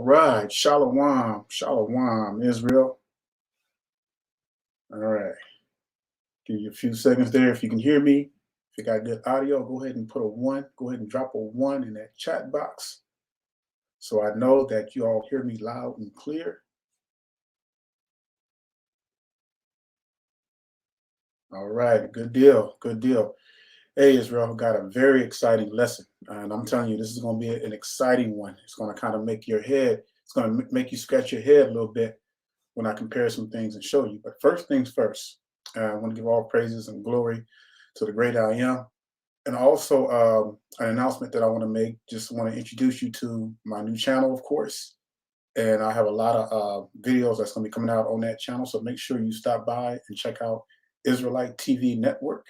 All right. Shalom. Shalom, Israel. All right. Give you a few seconds there. If you can hear me, if you got good audio, go ahead and put a 1. Go ahead and drop a 1 in that chat box so I know that you all hear me loud and clear. All right. Good deal. Good deal. Hey, Israel, got a very exciting lesson. And I'm telling you, this is going to be an exciting one. It's going to kind of make your head, it's going to make you scratch your head a little bit when I compare some things and show you. But first things first, I want to give all praises and glory to the great I am. And also an announcement that I want to make. Just want to introduce you to my new channel, of course. And I have a lot of videos that's going to be coming out on that channel. So make sure you stop by and check out Israelite TV Network.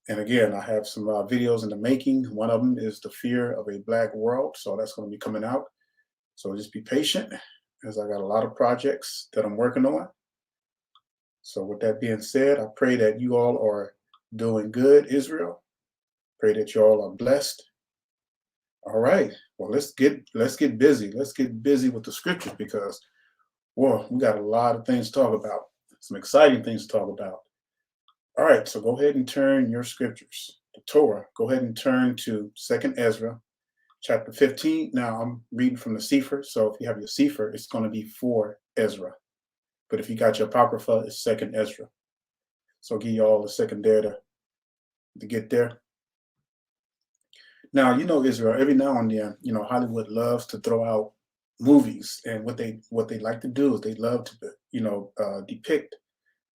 And again, I have some videos in the making. One of them is The Fear of a Black World. So that's going to be coming out. So just be patient, as I got a lot of projects that I'm working on. So with that being said, I pray that you all are doing good, Israel. Pray that you all are blessed. All right. Well, let's get busy. Let's get busy with the scriptures because, well, we got a lot of things to talk about. Some exciting things to talk about. All right. So go ahead and turn your scriptures, the Torah. Go ahead and turn to 2nd Ezra, chapter 15. Now I'm reading from the Sefer. So if you have your Sefer, it's going to be for Ezra. But if you got your Apocrypha, it's 2nd Ezra. So I'll give you all a second there to get there. Now, you know, Israel, every now and then, you know, Hollywood loves to throw out movies. And what they like to do is they love to, you know, depict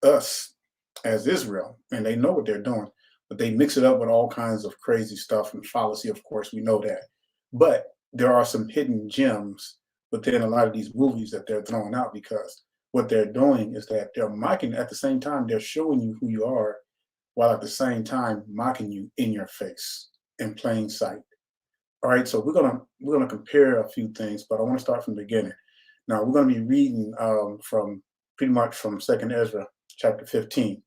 us as Israel. And they know what they're doing. But they mix it up with all kinds of crazy stuff and fallacy, of course, we know that. But there are some hidden gems within a lot of these movies that they're throwing out because what they're doing is that they're mocking at the same time, they're showing you who you are, while at the same time mocking you in your face, in plain sight. All right, so we're gonna compare a few things, but I want to start from the beginning. Now we're going to be reading from pretty much from 2nd Ezra, chapter 15.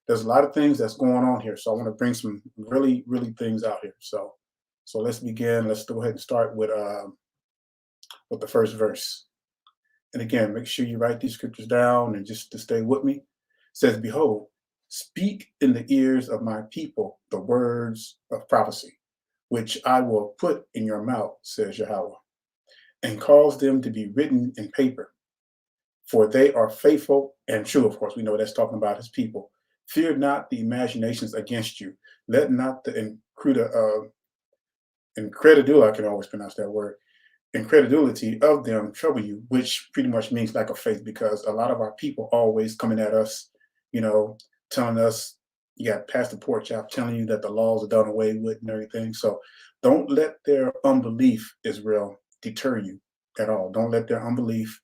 There's a lot of things that's going on here, so I want to bring some really things out here. So let's begin. Let's go ahead and start with the first verse. And again, make sure you write these scriptures down and just to stay with me. It says, "Behold, speak in the ears of my people the words of prophecy, which I will put in your mouth, says Yahweh, and cause them to be written in paper. For they are faithful and true." Of course, we know that's talking about his people. "Fear not the imaginations against you. Let not the incredulity, I can always pronounce that word, incredulity of them trouble you," which pretty much means lack of faith, because a lot of our people always coming at us, you know, telling us, you got Pastor Porkchop telling you that the laws are done away with and everything. So don't let their unbelief, Israel, deter you at all. Don't let their unbelief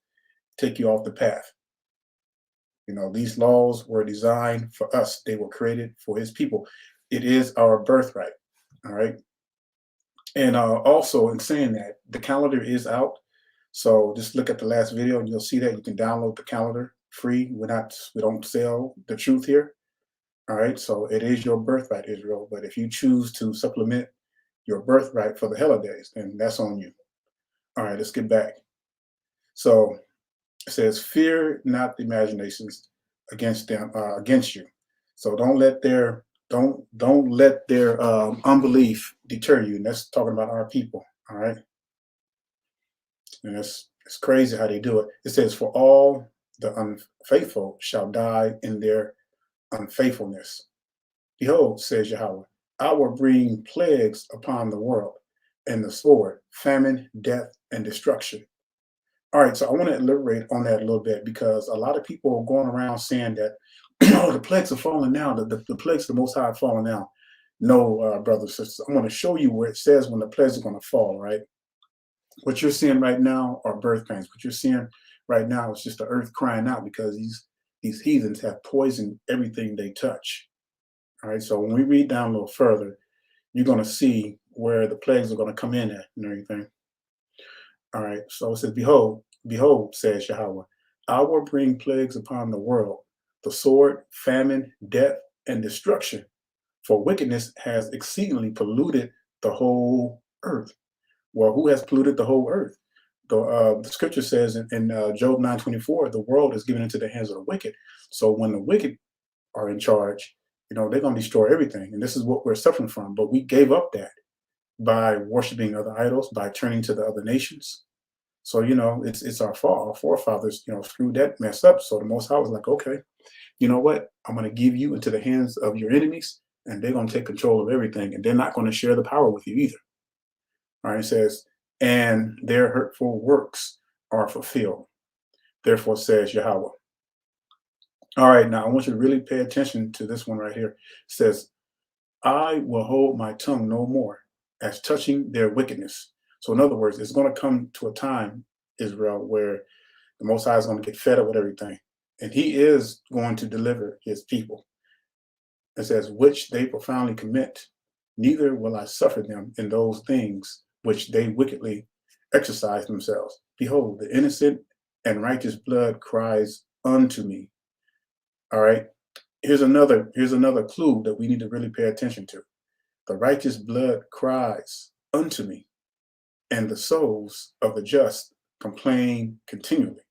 take you off the path. You know, these laws were designed for us. They were created for his people. It is our birthright. All right. And also in saying that, the calendar is out. So just look at the last video and you'll see that you can download the calendar free. We don't sell the truth here. All right. So it is your birthright, Israel. But if you choose to supplement your birthright for the holidays, then that's on you. All right, let's get back. So it says, "Fear not the imaginations against them, against you." So don't let their unbelief deter you. And that's talking about our people. All right. And it's crazy how they do it. It says, "For all the unfaithful shall die in their unfaithfulness. Behold, says Yahweh, I will bring plagues upon the world, and the sword, famine, death, and destruction." All right, so I want to elaborate on that a little bit because a lot of people are going around saying that, oh, the plagues are falling now. The plagues of the Most High are falling now. No, brothers and sisters, I'm going to show you where it says when the plagues are going to fall, right? What you're seeing right now are birth pains. What you're seeing right now is just the earth crying out because these heathens have poisoned everything they touch. All right, so when we read down a little further, you're going to see where the plagues are going to come in at and everything. All right, so it says, behold, says Yahweh, I will bring plagues upon the world, the sword, famine, death, and destruction. For wickedness has exceedingly polluted the whole earth. Well, who has polluted the whole earth? The scripture says in Job 9:24, the world is given into the hands of the wicked. So when the wicked are in charge, they're going to destroy everything. And this is what we're suffering from. But we gave up that by worshiping other idols, by turning to the other nations. So, it's our fault. Our forefathers, screwed that mess up. So the Most High was like, okay, you know what? I'm going to give you into the hands of your enemies, and they're going to take control of everything. And they're not going to share the power with you either. All right, it says, and their hurtful works are fulfilled. Therefore says Yahweh. All right, now I want you to really pay attention to this one right here. It says, I will hold my tongue no more as touching their wickedness. So in other words, it's going to come to a time, Israel, where the Most High is going to get fed up with everything. And he is going to deliver his people. It says, which they profoundly commit, neither will I suffer them in those things which they wickedly exercise themselves. Behold, the innocent and righteous blood cries unto me. All right. Here's another clue that we need to really pay attention to. The righteous blood cries unto me, and the souls of the just complain continually.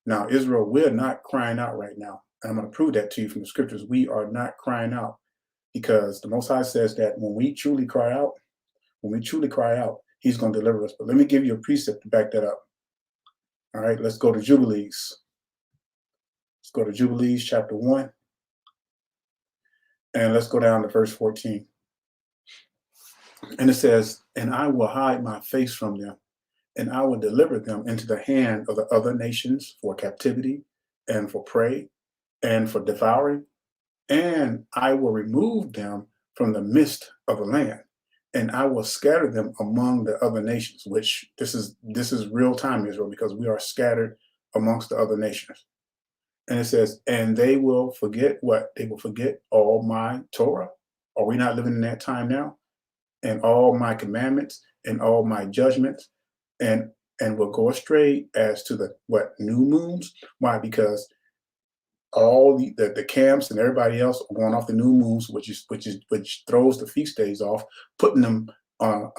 Now, Israel, we're not crying out right now. And I'm going to prove that to you from the scriptures. We are not crying out because the Most High says that when we truly cry out, he's going to deliver us. But let me give you a precept to back that up. All right, let's go to Jubilees. Let's go to Jubilees chapter 1. And let's go down to verse 14. And it says, and I will hide my face from them, and I will deliver them into the hand of the other nations for captivity and for prey and for devouring. And I will remove them from the midst of the land, and I will scatter them among the other nations, which this is real time, Israel, because we are scattered amongst the other nations. And it says, and they will forget what? They will forget all my Torah. Are we not living in that time now? And all my commandments and all my judgments, and will go astray as to the new moons. Why? Because all the camps and everybody else are going off the new moons, which throws the feast days off, putting them on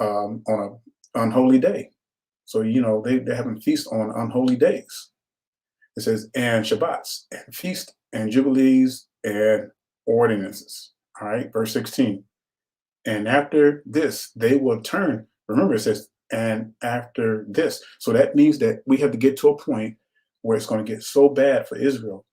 a unholy day. So they're having feasts on unholy days. It says, and Shabbats and feast and jubilees and ordinances. All right, verse 16. And after this, they will turn. Remember, it says, and after this. So that means that we have to get to a point where it's going to get so bad for Israel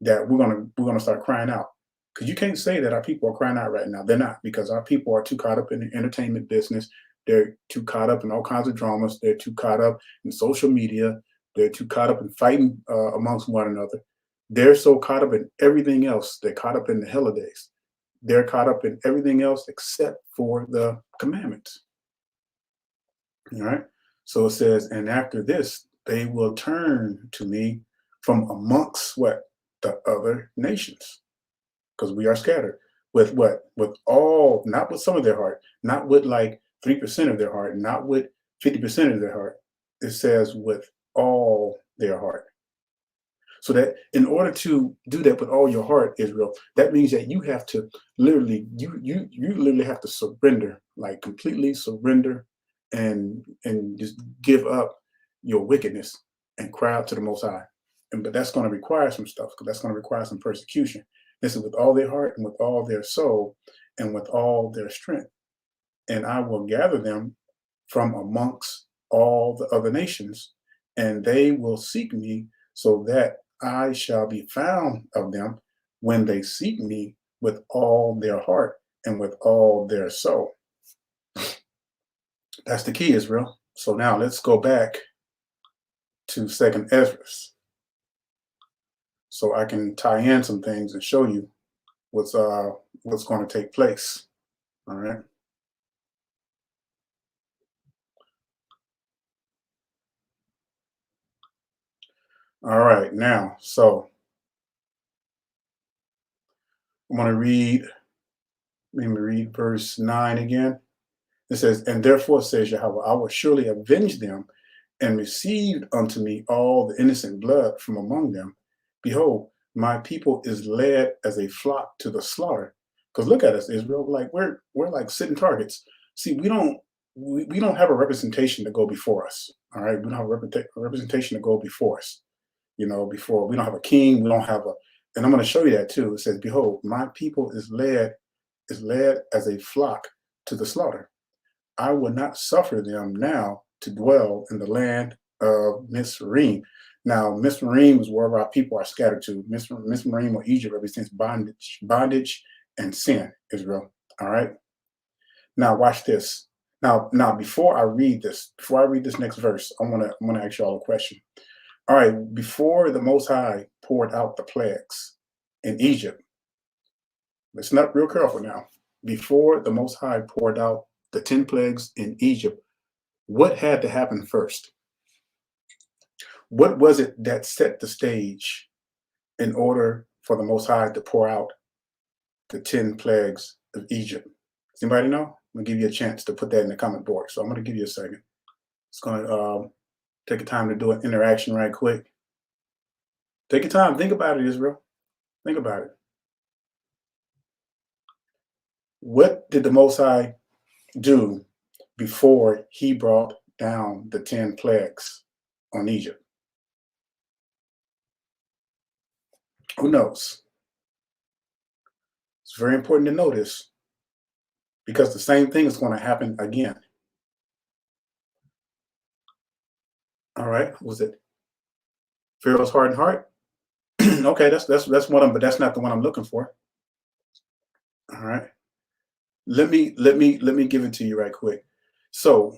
that we're gonna start crying out. Because you can't say that our people are crying out right now. They're not, because our people are too caught up in the entertainment business. They're too caught up in all kinds of dramas. They're too caught up in social media. They're too caught up in fighting amongst one another. They're so caught up in everything else. They're caught up in the holidays. They're caught up in everything else except for the commandments. All right. So it says, and after this, they will turn to me from amongst what? The other nations. Because we are scattered. With what? With all, not with some of their heart, not with like 3% of their heart, not with 50% of their heart. It says with all their heart. So that in order to do that with all your heart, Israel, that means that you have to literally, you literally have to surrender, like completely surrender and just give up your wickedness and cry out to the Most High. But that's going to require some stuff, because that's going to require some persecution. This is with all their heart and with all their soul and with all their strength. And I will gather them from amongst all the other nations, and they will seek me, so that I shall be found of them when they seek me with all their heart and with all their soul. That's the key, Israel. So now let's go back to 2nd Ezra, so I can tie in some things and show you what's going to take place. All right. All right. Now, so I'm going to let me read verse 9 again. It says, and therefore says Yahweh, I will surely avenge them and receive unto me all the innocent blood from among them. Behold, my people is led as a flock to the slaughter. Because look at us, Israel, like we're like sitting targets. See, we don't we don't have a representation to go before us. All right, we don't have a representation to go before us. Before we don't have a king, we don't have a, and I'm going to show you that too. It says, "Behold, my people is led as a flock to the slaughter. I will not suffer them now to dwell in the land of Mizraim." Now, Mizraim is wherever our people are scattered to. Mizraim or Egypt represents bondage and sin, Israel. All right. Now, watch this. Now, before I read this next verse, I want to ask you all a question. All right, before the Most High poured out the plagues in Egypt, listen up real careful now. Before the Most High poured out the 10 plagues in Egypt, what had to happen first? What was it that set the stage in order for the Most High to pour out the 10 plagues of Egypt? Does anybody know? I'm going to give you a chance to put that in the comment box. So I'm going to give you a second. It's going to take a time to do an interaction right quick. Take your time. Think about it, Israel. Think about it. What did the Most High do before he brought down the 10 plagues on Egypt? Who knows? It's very important to notice because the same thing is going to happen again. All right. Was it Pharaoh's hardened heart? Okay, that's one of them, but that's not the one I'm looking for. All right. Let me give it to you right quick. So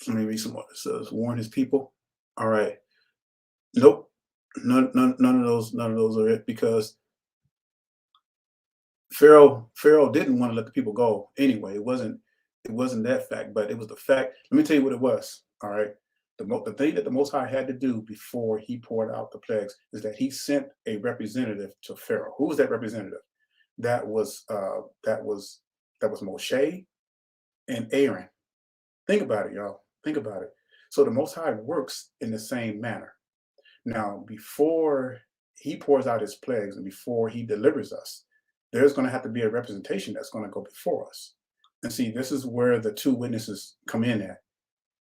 let me read some more. It says, warn his people. All right. Nope. None of those are it, because Pharaoh didn't want to let the people go anyway. It wasn't that fact, but it was the fact. Let me tell you what it was. All right. The thing that the Most High had to do before he poured out the plagues is that he sent a representative to Pharaoh. Who was that representative? That was Moshe and Aaron. Think about it, y'all. Think about it. So the Most High works in the same manner. Now, before he pours out his plagues and before he delivers us, there's going to have to be a representation that's going to go before us. And see, this is where the two witnesses come in at.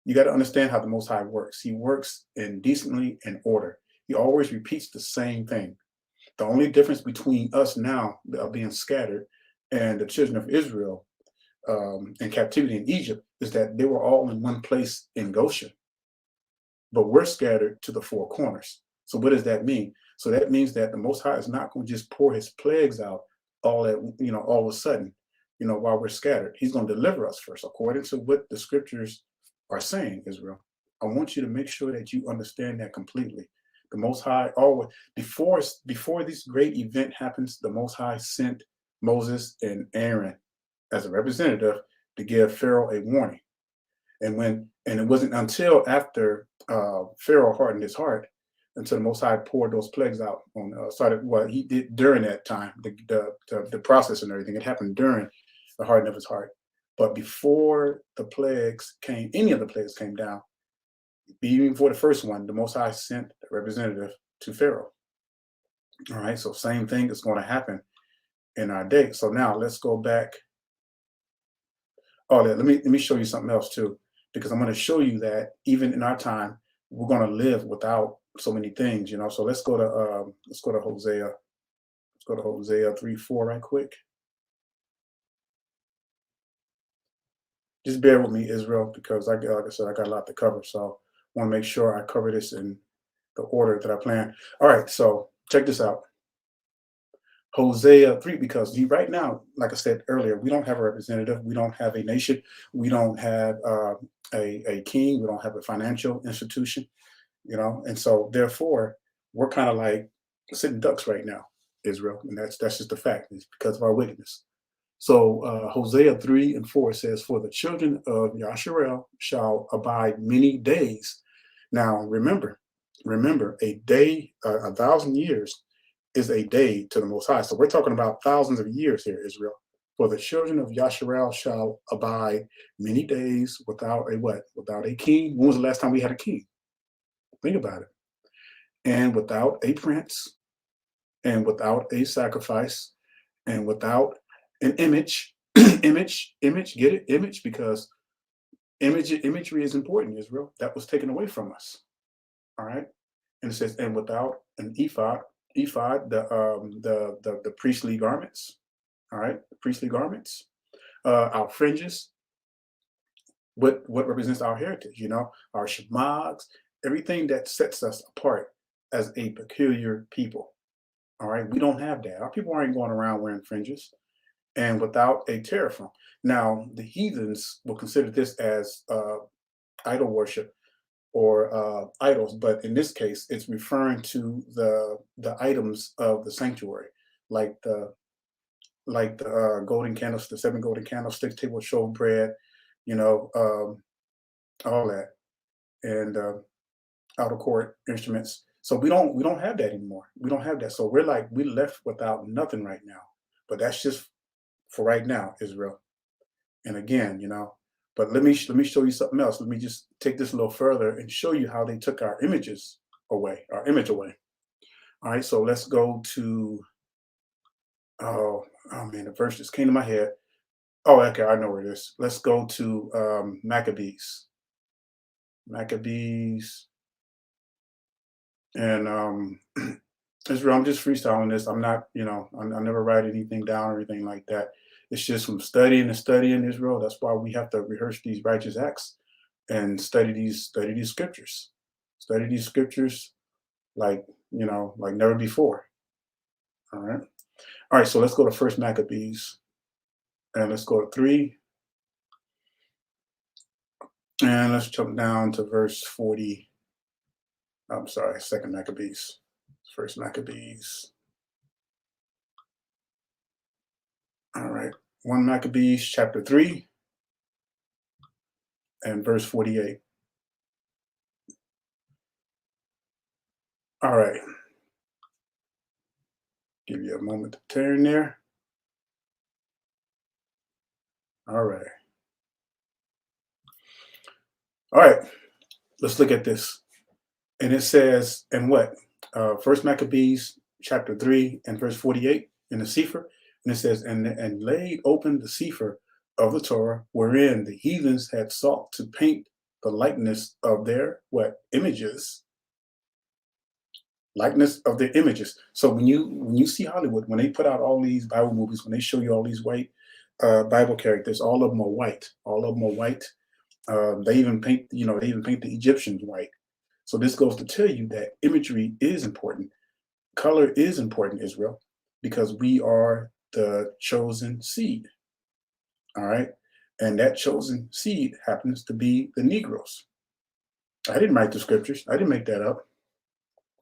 You got to understand how the Most High works. He works in decently and order. He always repeats the same thing. The only difference between us now being scattered and the children of Israel in captivity in Egypt is that they were all in one place in Goshen, but we're scattered to the four corners. So what does that mean? So that means that the Most High is not going to just pour his plagues out all of a sudden, while we're scattered. He's going to deliver us first, according to what the scriptures are saying, Israel. I want you to make sure that you understand that completely. The Most High always, before this great event happens, the Most High sent Moses and Aaron as a representative to give Pharaoh a warning. And it wasn't until after Pharaoh hardened his heart until the Most High poured those plagues out on started what he did during that time, the process and everything. It happened during the hardening of his heart. But before any of the plagues came down, even before the first one, the Most High sent a representative to Pharaoh. All right, so same thing is going to happen in our day. So now let's go back. Oh, let me show you something else too, because I'm going to show you that even in our time, we're going to live without so many things, So let's go to Hosea. Let's go to Hosea 3:4 right quick. Just bear with me, Israel, because like I said, I got a lot to cover. So I want to make sure I cover this in the order that I plan. All right, so check this out. Hosea 3, because right now, like I said earlier, we don't have a representative. We don't have a nation. We don't have a king. We don't have a financial institution, And so therefore, we're kind of like sitting ducks right now, Israel. And that's just the fact. It's because of our wickedness. So Hosea 3:4 says, "For the children of Yasharel shall abide many days." Now, remember, a day, 1,000 years is a day to the Most High. So we're talking about thousands of years here, Israel. "For the children of Yasharel shall abide many days without a what? Without a king." When was the last time we had a king? Think about it. "And without a prince, and without a sacrifice, and without an image." Image, get it? Image, because Imagery is important, Israel. That was taken away from us. All right. And it says, and without an ephod, the priestly garments. All right, the priestly garments, our fringes, what represents our heritage, our shemags, everything that sets us apart as a peculiar people. All right, we don't have that. Our people aren't going around wearing fringes and without a teraphim. Now, the heathens will consider this as idol worship or idols, but in this case, it's referring to the items of the sanctuary, like the golden candles, the 7 golden candlesticks, table of showbread, you know, um, all that, and outer court instruments. So we don't have that anymore. We don't have that. So we're left without nothing right now. But that's just for right now, Israel. And again, but let me show you something else. Let me just take this a little further and show you how they took our images away, our image away. All right, so let's go to oh man, the verse just came to my head. Oh, okay, I know where it is. Let's go to Maccabees. Maccabees and Israel. I'm just freestyling this. I'm not, I never write anything down or anything like that. It's just from studying and studying Israel. That's why we have to rehearse these righteous acts and study these scriptures. Study these scriptures like like never before. All right. All right. So let's go to First Maccabees and let's go to 3 and let's jump down to verse 40. I'm sorry, Second Maccabees. First Maccabees. All right. 1 Maccabees chapter 3 and verse 48. All right. Give you a moment to turn there. All right. All right. Let's look at this. And it says, and what? First Maccabees chapter 3 and verse 48 in the Sefer. And it says, and laid open the Sefer of the Torah, wherein the heathens had sought to paint the likeness of their what? Images. Likeness of their images. So when you see Hollywood, when they put out all these Bible movies, when they show you all these white Bible characters, all of them are white. All of them are white. They even paint the Egyptians white. So this goes to tell you that imagery is important. Color is important, Israel, because we are the chosen seed. All right. And that chosen seed happens to be the Negroes. I didn't write the scriptures. I didn't make that up.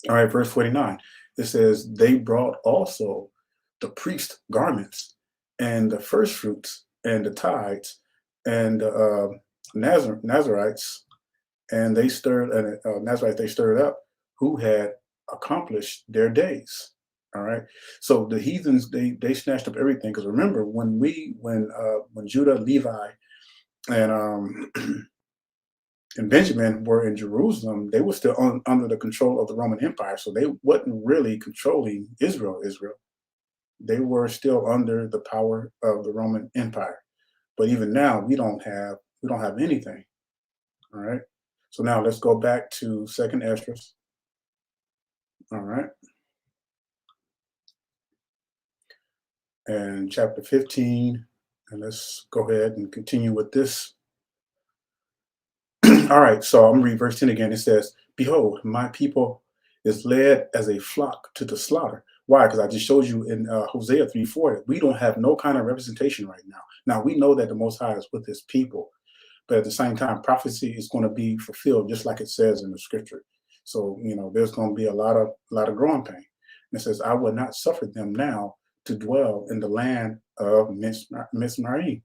All right, verse 49. It says, they brought also the priest garments and the first fruits and the tithes and the Nazarites, and they stirred, and Nazarites they stirred up, who had accomplished their days. All right. So the heathens they snatched up everything, because remember when Judah, Levi, and and Benjamin were in Jerusalem, they were still under the control of the Roman Empire. So they wasn't really controlling Israel. They were still under the power of the Roman Empire. But even now, we don't have anything. All right. So now let's go back to Second Ezra. All right. And chapter 15. And let's go ahead and continue with this. All right, so I'm reading verse 10 again. It says, behold, my people is led as a flock to the slaughter. Why? Because I just showed you in Hosea 3:4, we don't have no kind of representation right now. Now, we know that the Most High is with his people, but at the same time, prophecy is going to be fulfilled just like it says in the scripture. So, there's going to be a lot of growing pain. And it says, I will not suffer them now to dwell in the land of Mizraim.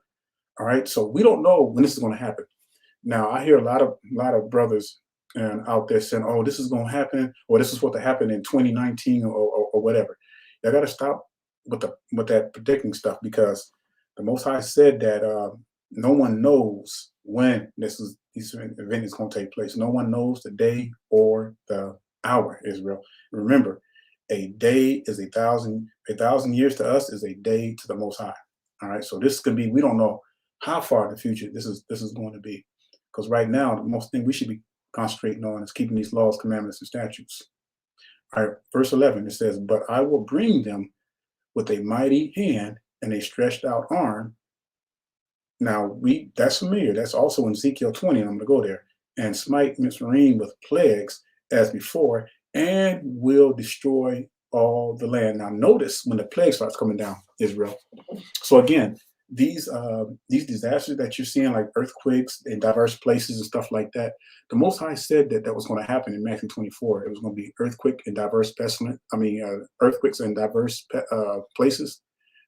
All right, so we don't know when this is going to happen. Now I hear a lot of brothers and out there saying, "Oh, this is going to happen, or this is supposed to happen in 2019, or whatever." You got to stop with that predicting stuff, because the Most High said that no one knows when this event is going to take place. No one knows the day or the hour. Israel, remember, a day is 1,000. 1,000 years to us is a day to the Most High. All right, so this could be. We don't know how far in the future this is going to be. Because right now, the most thing we should be concentrating on is keeping these laws, commandments, and statutes. All right, verse 11, it says, but I will bring them with a mighty hand and a stretched out arm. Now, that's familiar. That's also in Ezekiel 20, and I'm going to go there. And smite Mizraim with plagues as before, and will destroy all the land. Now, notice when the plague starts coming down, Israel. So again, these disasters that you're seeing, like earthquakes in diverse places and stuff like that, the Most High said that that was going to happen in Matthew 24. It was going to be earthquake in diverse earthquakes in diverse places.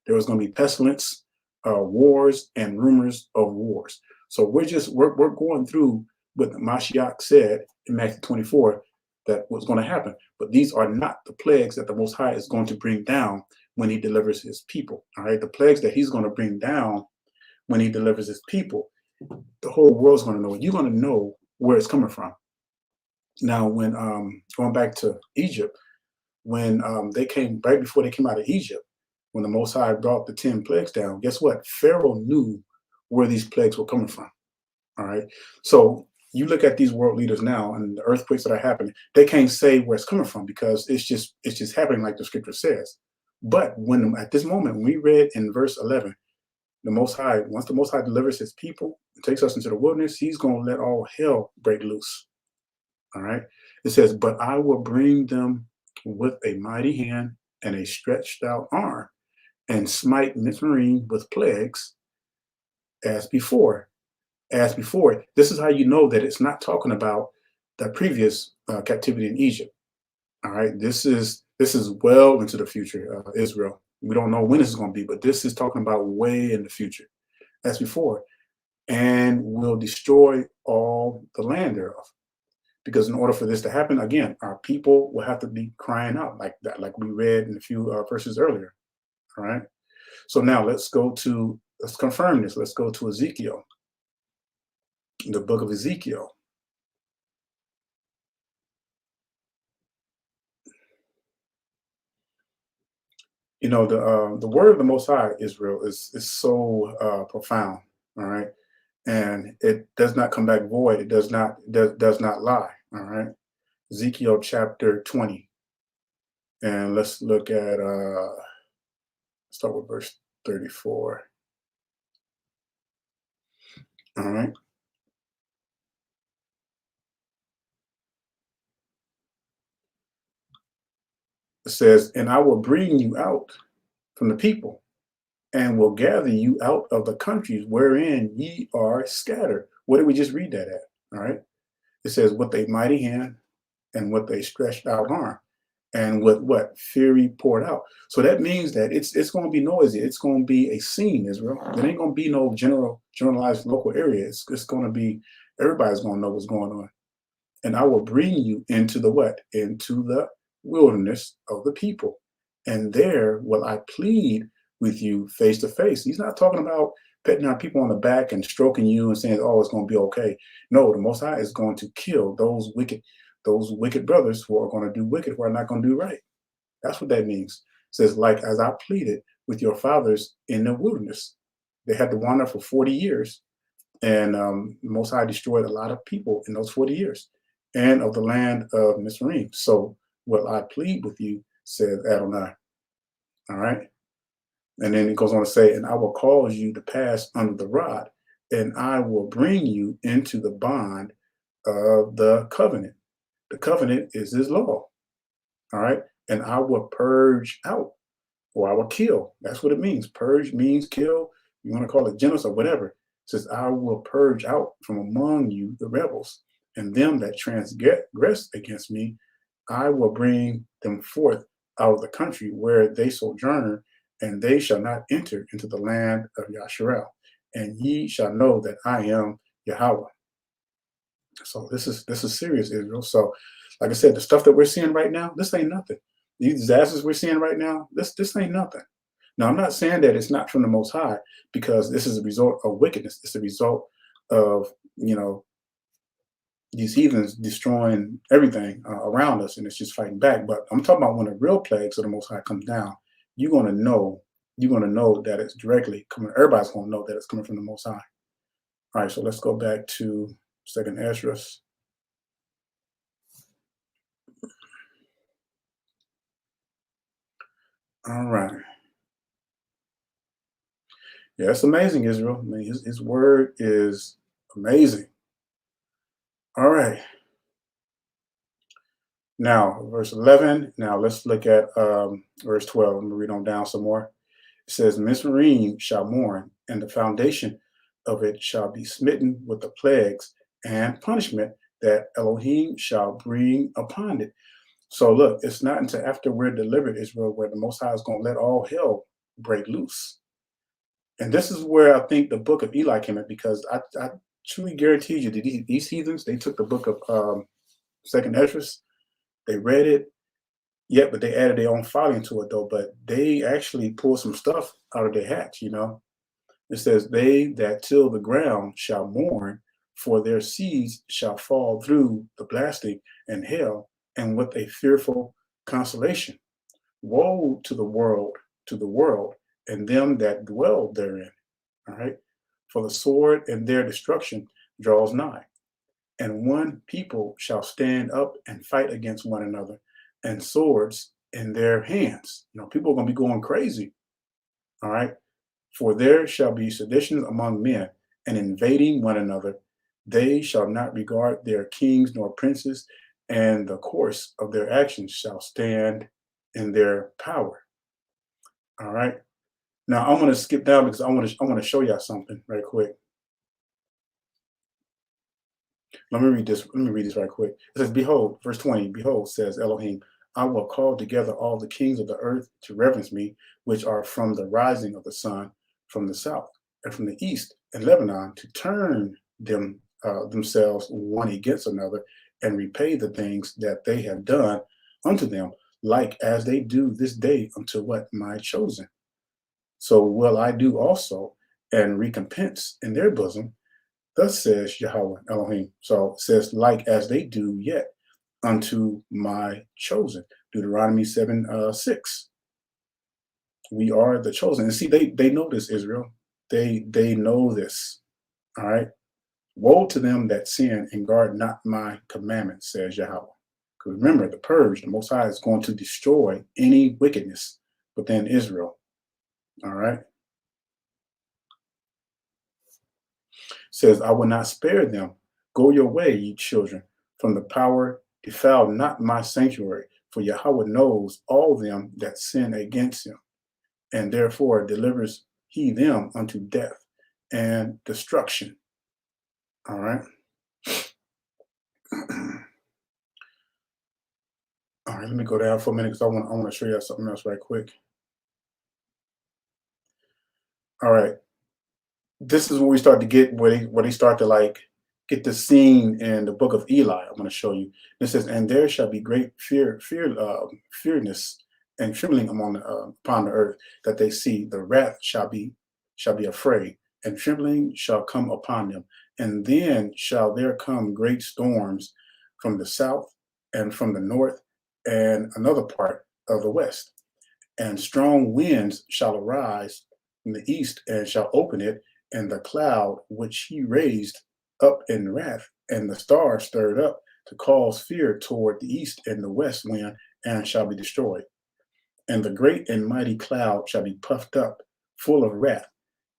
There was going to be pestilence, wars, and rumors of wars. So we're going through what Mashiach said in Matthew 24 that was going to happen. But these are not the plagues that the Most High is going to bring down when he delivers his people. All right, the plagues that he's going to bring down when he delivers his people, the whole world's going to know. You're going to know where it's coming from. Now, when going back to Egypt, when they came right before they came out of Egypt, when the Most High brought the 10 plagues down, guess what? Pharaoh knew where these plagues were coming from. All right, so you look at these world leaders now and the earthquakes that are happening, they can't say where it's coming from because it's just happening like the scripture says. But when at this moment, when we read in verse 11, the Most High, once the Most High delivers his people and takes us into the wilderness, he's going to let all hell break loose. All right. It says, but I will bring them with a mighty hand and a stretched out arm and smite Mizraim with plagues as before. As before. This is how you know that it's not talking about the previous captivity in Egypt. All right. This is well into the future, Israel. We don't know when this is going to be, but this is talking about way in the future, as before, and will destroy all the land thereof. Because in order for this to happen, again, our people will have to be crying out like that, like we read in a few verses earlier. All right. So now let's confirm this. Let's go to Ezekiel, the book of Ezekiel. You know, the word of the Most High, Israel, is so profound. All right. And it does not come back void. It does not lie. All right. Ezekiel chapter 20. And let's look at start with verse 34. All right. It says, and I will bring you out from the people and will gather you out of the countries wherein ye are scattered. What did we just read that at? All right. It says, with a mighty hand and with a stretched out arm and with what? Fury poured out. So that means that it's going to be noisy. It's going to be a scene, Israel. There ain't going to be no generalized local area. It's going to be, everybody's going to know what's going on. And I will bring you into the what? Into the wilderness of the people. And there will I plead with you face to face. He's not talking about petting our people on the back and stroking you and saying, oh, it's going to be okay. No, the Most High is going to kill those wicked brothers who are going to do wicked, who are not going to do right. That's what that means. It says, like as I pleaded with your fathers in the wilderness. They had to wander for 40 years. And Most High destroyed a lot of people in those 40 years and of the land of Mizraim. So what I plead with you, said Adonai. All right. And then it goes on to say, and I will cause you to pass under the rod, and I will bring you into the bond of the covenant. The covenant is his law. All right. And I will purge out, or I will kill. That's what it means. Purge means kill. You want to call it genocide or whatever. It says, I will purge out from among you the rebels, and them that transgress against me, I will bring them forth out of the country where they sojourn, and they shall not enter into the land of Yasharel. And ye shall know that I am Yahweh. So this is serious, Israel. So, like I said, the stuff that we're seeing right now, this ain't nothing. These disasters we're seeing right now, this ain't nothing. Now, I'm not saying that it's not from the Most High, because this is a result of wickedness. It's a result of, these heathens destroying everything around us, and it's just fighting back. But I'm talking about when the real plagues of the Most High comes down, you're going to know that it's directly coming. Everybody's going to know that it's coming from the Most High. All right, so let's go back to Second EZRA. All right. Yeah, it's amazing, Israel. I mean, his word is amazing. All right. Now, verse 11. Now, let's look at verse 12. I'm going to read on down some more. It says, Mizraim shall mourn, and the foundation of it shall be smitten with the plagues and punishment that Elohim shall bring upon it. So, look, it's not until after we're delivered, Israel, where the Most High is going to let all hell break loose. And this is where I think the book of Eli came in, because I truly guarantee you that these heathens, they took the book of Second Ezra, they read it, yeah, but they added their own folly to it, though. But they actually pulled some stuff out of their hats, you know. It says, they that till the ground shall mourn, for their seeds shall fall through the blasting and hell, and with a fearful consolation. Woe to the world, and them that dwell therein. All right. For the sword and their destruction draws nigh. And one people shall stand up and fight against one another, and swords in their hands. You know, people are going to be going crazy. All right. For there shall be seditions among men, and invading one another. They shall not regard their kings nor princes, and the course of their actions shall stand in their power. All right. Now I'm going to skip down because I want to show y'all something right quick. Let me read this. Let me read this right quick. It says, Behold, verse 20, Behold, says Elohim, I will call together all the kings of the earth to reverence me, which are from the rising of the sun, from the south, and from the east, and Lebanon, to turn themselves one against another, and repay the things that they have done unto them, like as they do this day unto what my chosen. So will I do also, and recompense in their bosom. Thus says Yahweh Elohim. So it says, like as they do yet unto my chosen. Deuteronomy 7:6. We are the chosen. And see, they know this, Israel. They know this. All right. Woe to them that sin and guard not my commandments, says Yahweh. Because remember, the purge, the Most High is going to destroy any wickedness within Israel. All right. Says, I will not spare them. Go your way, ye children, from the power, defile not my sanctuary, for Yahweh knows all them that sin against him, and therefore delivers he them unto death and destruction. All right. All right, let me go down for a minute because I want to show you something else right quick. All right. This is where we start to get where they start to like get the scene in the book of Eli. I'm going to show you. It says, and there shall be great fearness and trembling upon the earth, that they see the wrath shall be afraid, and trembling shall come upon them. And then shall there come great storms from the south and from the north and another part of the west. And strong winds shall arise from the east and shall open it, and the cloud which he raised up in wrath, and the star stirred up to cause fear toward the east and the west wind, and shall be destroyed. And the great and mighty cloud shall be puffed up, full of wrath,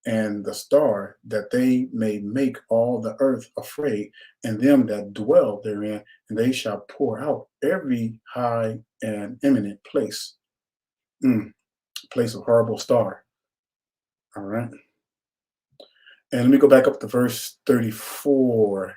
and the star, that they may make all the earth afraid, and them that dwell therein, and they shall pour out every high and eminent place. Place of horrible star. All right. And let me go back up to verse 34.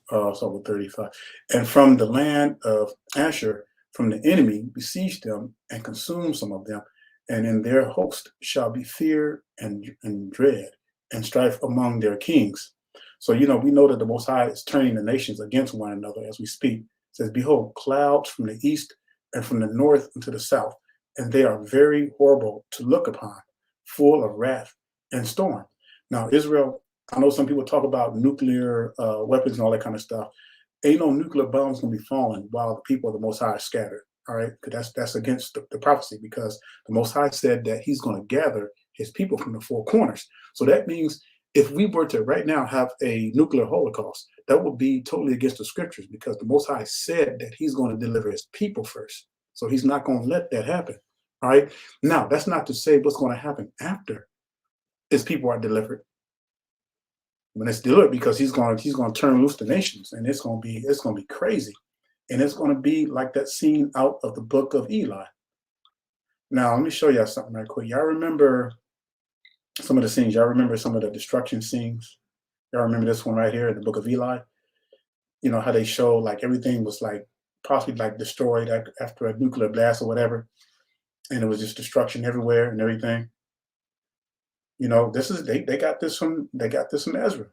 So with 35. And from the land of Asher, from the enemy, besiege them and consume some of them. And in their host shall be fear and dread and strife among their kings. So, you know, we know that the Most High is turning the nations against one another as we speak. It says, behold, clouds from the east and from the north and to the south. And they are very horrible to look upon, full of wrath and storm. Now, Israel, I know some people talk about nuclear weapons and all that kind of stuff. Ain't no nuclear bombs going to be falling while the people of the Most High are scattered. All right, because that's against the prophecy, because the Most High said that he's going to gather his people from the four corners. So that means if we were to right now have a nuclear holocaust, that would be totally against the scriptures, because the Most High said that he's going to deliver his people first. So he's not going to let that happen. All right. Now, that's not to say what's going to happen after his people are delivered. When it's delivered, because he's going to turn loose the nations, and it's going to be crazy. And it's going to be like that scene out of the book of Eli. Now, let me show y'all something right quick. Y'all remember some of the scenes? Y'all remember some of the destruction scenes? Y'all remember this one right here in the book of Eli? You know how they show like everything was like possibly like destroyed after a nuclear blast or whatever, and it was just destruction everywhere and everything. You know, this is they got this from Ezra.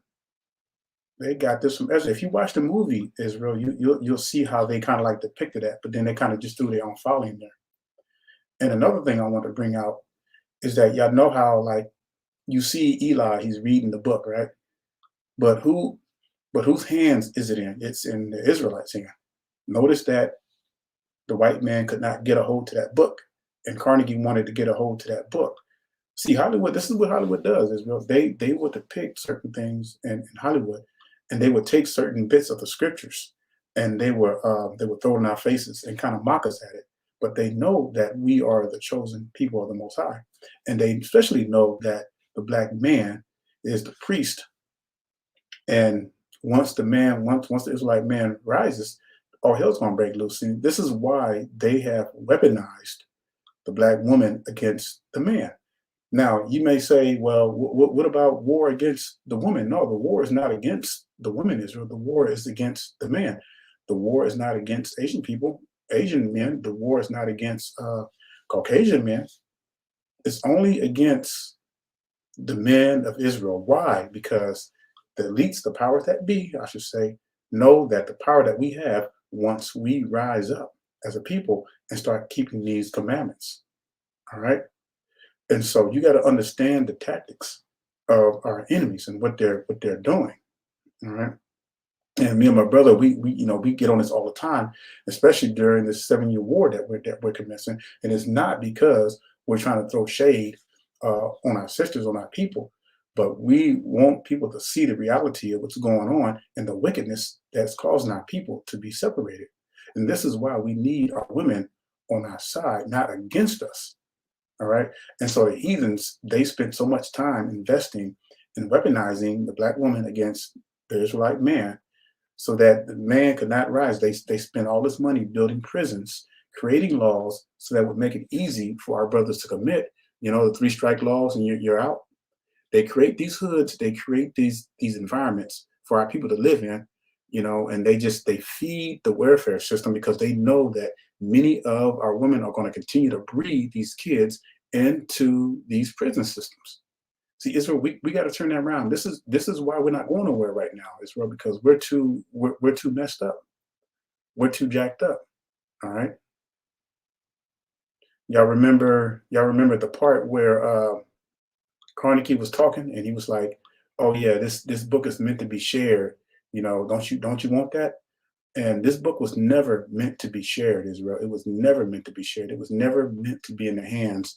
They got this from Ezra. If you watch the movie Israel, you'll see how they kind of like depicted that, but then they kind of just threw their own folly in there. And another thing I want to bring out is that y'all know how like you see Eli, he's reading the book, right? But whose hands is it in? It's in the Israelites' hand. Notice that the white man could not get a hold to that book, and Carnegie wanted to get a hold to that book. See, Hollywood, this is what Hollywood does, Israel. They would depict certain things in Hollywood, and they would take certain bits of the scriptures, and they would throw it in our faces and kind of mock us at it. But they know that we are the chosen people of the Most High, and they especially know that the black man is the priest. And once the Israelite man rises, all hell's going to break loose. And this is why they have weaponized the black woman against the man. Now, you may say, well, what about war against the woman? No, the war is not against the woman, Israel. The war is against the man. The war is not against Asian people, Asian men. The war is not against Caucasian men. It's only against the men of Israel. Why? Because the elites, the powers that be, I should say, know that the power that we have once we rise up as a people and start keeping these commandments. All right. And so you got to understand the tactics of our enemies and what they're doing. All right. And me and my brother, we get on this all the time, especially during this 7-year war that we're commencing. And it's not because we're trying to throw shade on our sisters, on our people, but we want people to see the reality of what's going on and the wickedness that's causing our people to be separated. And this is why we need our women on our side, not against us. All right. And so the heathens, they spent so much time investing in weaponizing the black woman against the Israelite man so that the man could not rise. They spent all this money building prisons, creating laws so that would make it easy for our brothers to commit, the 3-strike laws, and you're out. They create these hoods, they create these environments for our people to live in, and they feed the welfare system because they know that many of our women are going to continue to breed these kids into these prison systems. See, Israel, we got to turn that around. This is why we're not going nowhere right now, Israel, because we're too messed up. We're too jacked up. All right. Y'all remember the part where Carnegie was talking and he was like, "Oh yeah, this book is meant to be shared. Don't you want that?" And this book was never meant to be shared, Israel. It was never meant to be shared. It was never meant to be in the hands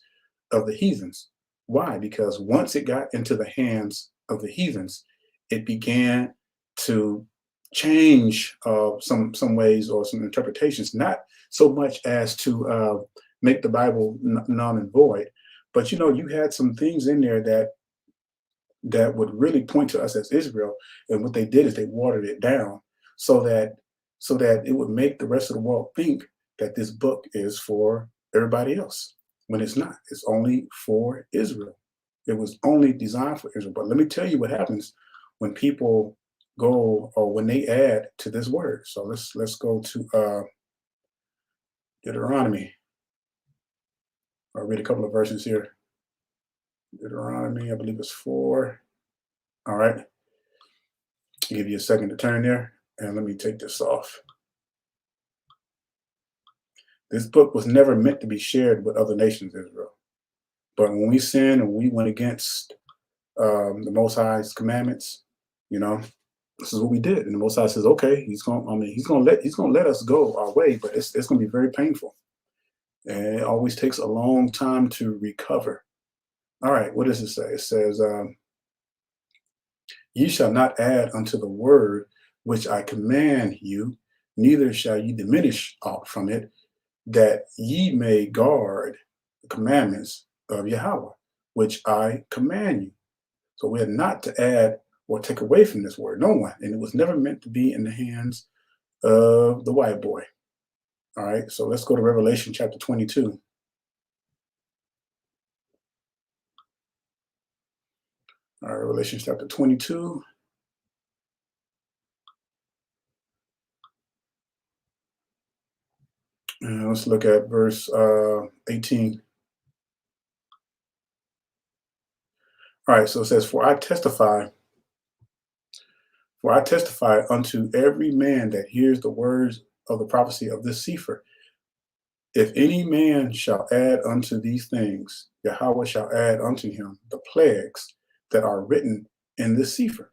of the heathens. Why? Because once it got into the hands of the heathens, it began to change some ways or some interpretations, not so much as to make the Bible null and void, but you had some things in there that would really point to us as Israel. And what they did is they watered it down so that it would make the rest of the world think that this book is for everybody else, when it's not. It's only for Israel. It was only designed for Israel. But let me tell you what happens when people go or when they add to this word. So let's go to Deuteronomy. I'll read a couple of verses here. Deuteronomy, I believe it's 4. All right. I'll give you a second to turn there. And let me take this off. This book was never meant to be shared with other nations, Israel. But when we sinned and we went against the Most High's commandments, this is what we did. And the Most High says, okay, he's gonna let us go our way, but it's gonna be very painful. And it always takes a long time to recover. All right, what does it say? It says, ye shall not add unto the word which I command you, neither shall ye diminish aught from it, that ye may guard the commandments of Yahweh, which I command you. So we are not to add or take away from this word, no one. And it was never meant to be in the hands of the white boy. All right, so let's go to Revelation chapter 22. All right, Revelation chapter 22. And let's look at verse 18. All right, so it says, For I testify unto every man that hears the words of the prophecy of this Sefer. If any man shall add unto these things, Yahweh shall add unto him the plagues that are written in this Sefer.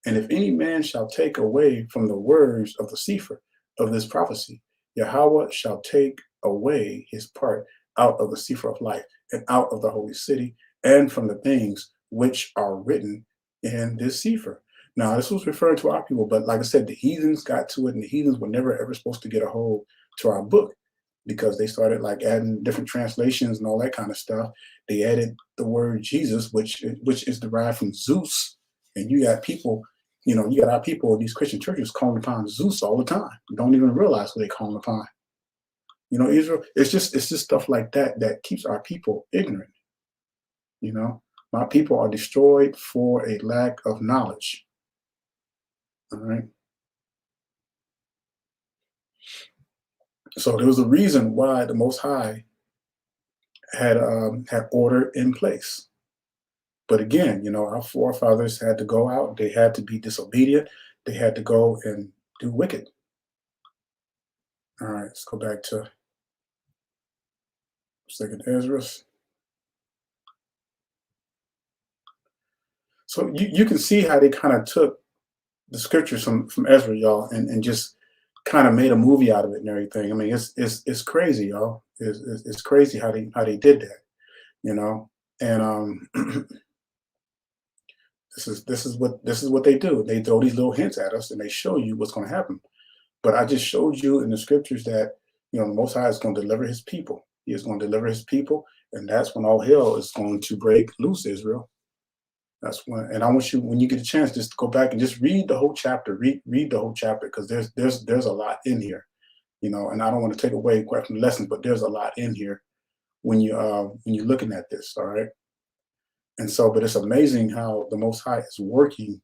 And if any man shall take away from the words of the Sefer of this prophecy, Yahweh shall take away his part out of the Sefer of life, and out of the holy city, and from the things which are written in this Sefer. Now, this was referring to our people, but like I said, the heathens got to it, and the heathens were never ever supposed to get a hold to our book, because they started like adding different translations and all that kind of stuff. They added the word Jesus, which is derived from Zeus, and you got people, you got our people in these Christian churches calling upon Zeus all the time. Don't even realize what they calling upon. Israel. It's just stuff like that that keeps our people ignorant. My people are destroyed for a lack of knowledge. All right. So there was a reason why the Most High had order in place. But again, our forefathers had to go out. They had to be disobedient. They had to go and do wicked. All right, let's go back to Second Ezra. So you can see how they kind of took the scriptures from Ezra, y'all, and just kind of made a movie out of it and everything. I mean, it's crazy, y'all. It's crazy how they did that, And this is what they do. They throw these little hints at us and they show you what's going to happen. But I just showed you in the scriptures that the Most High is going to deliver His people. He is going to deliver His people, and that's when all hell is going to break loose, Israel. That's when, and I want you, when you get a chance, just go back and just read the whole chapter. Read the whole chapter, because there's a lot in here, And I don't want to take away quite from the lessons, but there's a lot in here when you're looking at this. All right. And so, but it's amazing how the Most High is working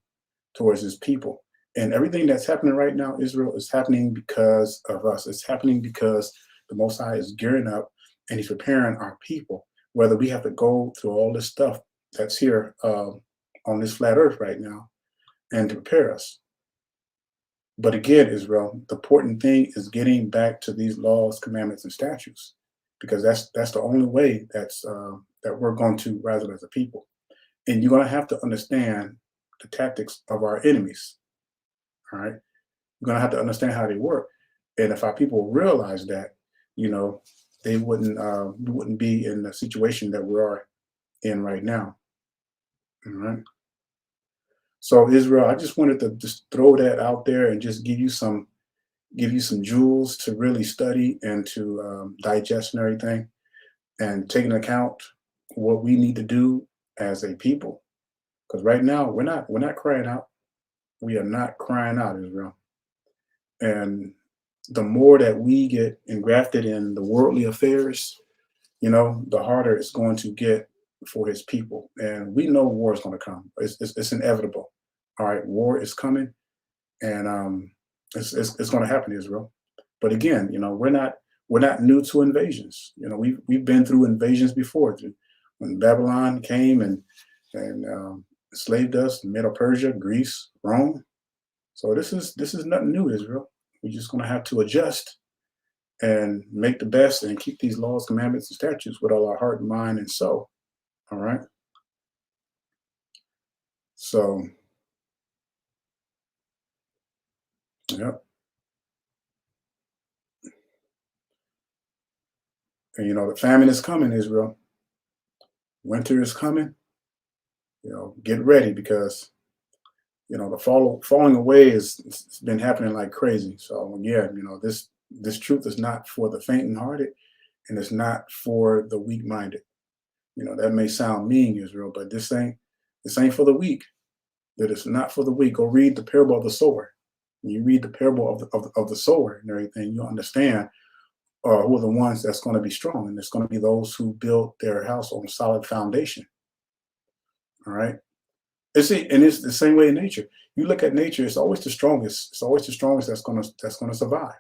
towards His people. And everything that's happening right now, Israel, is happening because of us. It's happening because the Most High is gearing up and He's preparing our people. Whether we have to go through all this stuff that's here on this flat earth right now, and to prepare us. But again, Israel, the important thing is getting back to these laws, commandments, and statutes, because that's the only way that we're going to rise up as a people. And you're going to have to understand the tactics of our enemies. All right. You're going to have to understand how they work. And if our people realize that, they wouldn't be in the situation that we are in right now. All right. So Israel, I just wanted to just throw that out there and just give you some jewels to really study and to digest and everything, and take into account what we need to do as a people. Because right now we're not crying out. We are not crying out, Israel. And the more that we get engrafted in the worldly affairs, the harder it's going to get for His people. And we know war is going to come. It's inevitable. All right, war is coming, and it's going to happen, Israel. But again, we're not new to invasions. We've been through invasions before. When Babylon came and enslaved us, Medo Persia, Greece, Rome. So this is nothing new, Israel. We're just going to have to adjust and make the best and keep these laws, commandments, and statutes with all our heart, mind, and soul. All right. So, yep. And the famine is coming, Israel. Winter is coming. Get ready, because The falling away it's been happening like crazy. So yeah, this truth is not for the faint-hearted, and it's not for the weak-minded. That may sound mean, Israel, but this ain't for the weak. That it's not for the weak. Go read the parable of the sower. When you read the parable of the sower and everything, you understand who are the ones that's going to be strong, and it's going to be those who build their house on solid foundation. All right. It's the same way in nature. You look at nature; it's always the strongest. It's always the strongest that's gonna survive.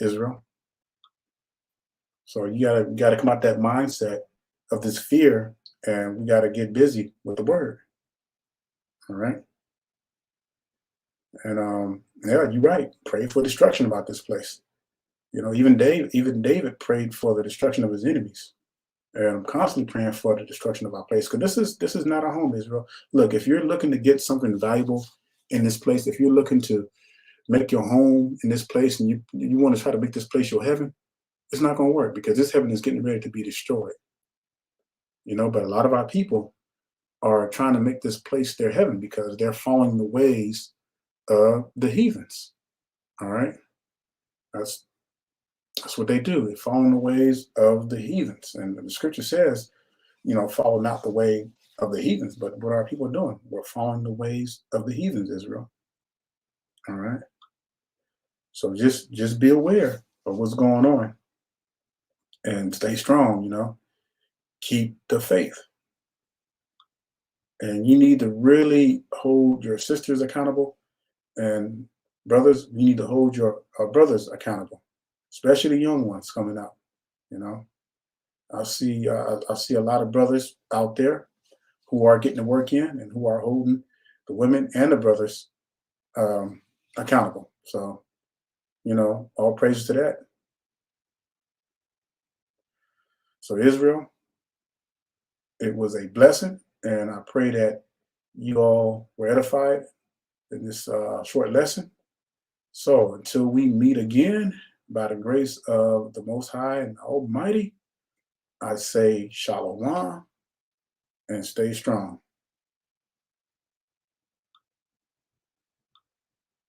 Israel. So you gotta come out that mindset of this fear, and we gotta get busy with the word. All right. And yeah, you're right. Pray for destruction about this place. Even David prayed for the destruction of his enemies. And I'm constantly praying for the destruction of our place, because this is not our home, Israel. Look, if you're looking to get something valuable in this place, if you're looking to make your home in this place, and you want to try to make this place your heaven, it's not going to work, because this heaven is getting ready to be destroyed. But a lot of our people are trying to make this place their heaven because they're following the ways of the heathens. All right, that's what they do. They follow the ways of the heathens, and the scripture says, follow not the way of the heathens. But what are people doing? We're following the ways of the heathens, Israel. All right. So just be aware of what's going on and stay strong, keep the faith. And you need to really hold your sisters accountable, and brothers, you need to hold your brothers accountable, especially the young ones coming out. You know, I see a lot of brothers out there who are getting the work in and who are holding the women and the brothers accountable. So, all praises to that. So, Israel, it was a blessing, and I pray that you all were edified in this short lesson. So, until we meet again, by the grace of the Most High and Almighty, I say shalom and stay strong.